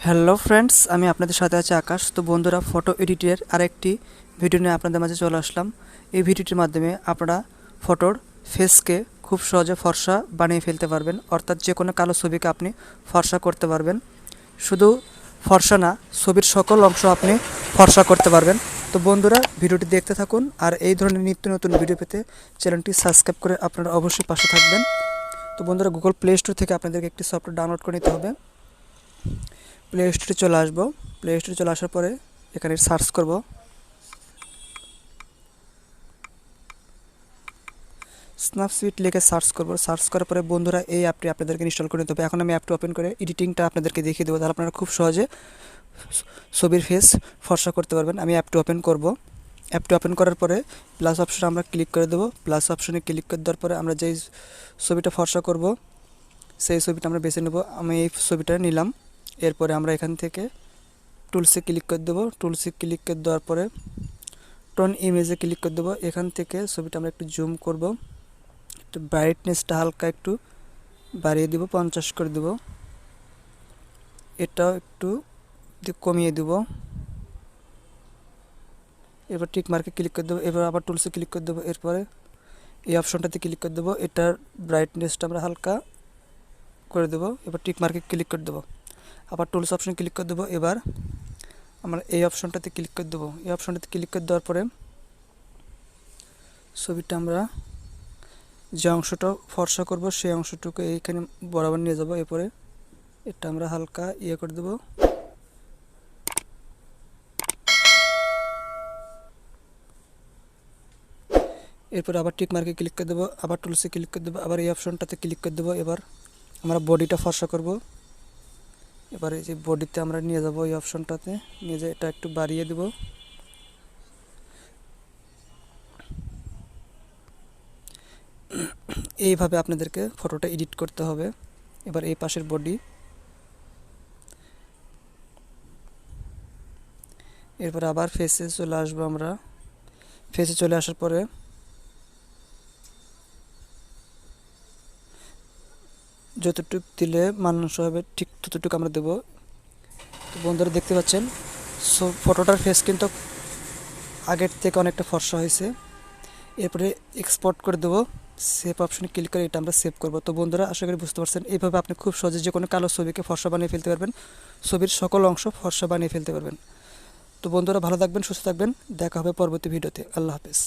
Hello friends, আমি আপনাদের সাথে আছি আকাশ। তো বন্ধুরা, ফটো এডিটের আরেকটি ভিডিও নিয়ে আপনাদের মাঝে চলে আসলাম। এই ভিডিওটির মাধ্যমে আপনারা ফটোর ফেসকে খুব সহজে ফর্সা বানিয়ে ফেলতে পারবেন, অর্থাৎ যে কোনো কালো ছবিকে আপনি ফর্সা করতে পারবেন। শুধু ফর্সা না, ছবির সকল অংশ আপনি ফর্সা করতে পারবেন। তো বন্ধুরা, ভিডিওটি দেখতে থাকুন, আর এই ধরনের নিত্য নতুন ভিডিও পেতে চ্যানেলটি সাবস্ক্রাইব করে আপনারা অবশ্যই পাশে থাকবেন। তো বন্ধুরা, গুগল প্লে স্টোর থেকে আপনাদেরকে একটি সফটওয়্যার ডাউনলোড করে নিতে হবে। প্লে স্টোরে চলে আসবো। প্লে স্টোরে চলে আসার পরে এখানে সার্চ করব স্ন্যাপসিড লিখে সার্চ করব। সার্চ করার পরে বন্ধুরা, এই অ্যাপটি আপনাদেরকে ইনস্টল করে নিতে হবে। এখন আমি অ্যাপটি ওপেন করে এডিটিংটা আপনাদেরকে দেখিয়ে দেবো, তাহলে আপনারা খুব সহজে ছবির ফেস ফর্সা করতে পারবেন। আমি অ্যাপটি ওপেন করব। অ্যাপটি ওপেন করার পরে প্লাস অপশনে আমরা ক্লিক করে দেবো। প্লাস অপশনে ক্লিক করে দেওয়ার পরে আমরা যেই ছবিটা ফর্সা করব সেই ছবিটা আমরা বেছে নেব। আমি এই ছবিটা নিলাম। এরপরে আমরা এখান থেকে টুলসে ক্লিক করে দেবো। টুলসে ক্লিক করে দেওয়ার পরে টোন ইমেজে ক্লিক করে দেবো। এখান থেকে ছবিটা আমরা একটু জুম করব, একটু ব্রাইটনেসটা হালকা একটু বাড়িয়ে দেব, 50 করে দেব। এটাও একটু কমিয়ে দেব। এবার টিক মার্কে ক্লিক করে দেবো। এবার আবার টুলসে ক্লিক করে দেবো। এরপরে এই অপশনটাতে ক্লিক করে দেবো। এটার ব্রাইটনেসটা আমরা হালকা করে দেবো। এবার টিক মার্কে ক্লিক করে দেবো। আবার টুলস অপশনে ক্লিক করে দেবো। এবার আমরা এই অপশনটাতে ক্লিক করে দেবো। এই অপশনটাতে ক্লিক করে দেওয়ার পরে ছবিটা আমরা যে অংশটা ফর্সা করব সেই অংশটুকু এইখানে বরাবর নিয়ে যাব। এরপরে এটা আমরা হালকা করে দেব। এরপর আবার টিক মার্কে ক্লিক করে দেবো। আবার টুলসে ক্লিক করে দেবো। আবার এই অপশনটাতে ক্লিক করে দেবো। এবার আমরা বডিটা ফর্সা করব। এবার এই যে বডিতে আমরা নিয়ে যাব, এই অপশনটাতে নিয়ে যেয়ে এটা একটু বাড়িয়ে দেব। এইভাবে আপনাদেরকে ফটোটা এডিট করতে হবে। এবার এই পাশের বডি, এরপর আবার ফেসে চলে আসবো। আমরা ফেসে চলে আসার পরে যতটুকু দিলে মানানসই হবে ঠিক ততটুকু আমরা দেবো। তো বন্ধুরা, দেখতে পাচ্ছেন ফটোটার ফেস কিন্তু আগের থেকে অনেকটা ফর্সা হয়েছে। এরপরে এক্সপোর্ট করে দেবো। সেভ অপশনে ক্লিক করে এটা আমরা সেভ করব। তো বন্ধুরা, আশা করি বুঝতে পারছেন, এইভাবে আপনি খুব সহজে যে কোনো কালো ছবিকে ফর্সা বানিয়ে ফেলতে পারবেন, ছবির সকল অংশ ফর্সা বানিয়ে ফেলতে পারবেন। তো বন্ধুরা, ভালো থাকবেন, সুস্থ থাকবেন। দেখা হবে পরবর্তী ভিডিওতে। আল্লাহ হাফেজ।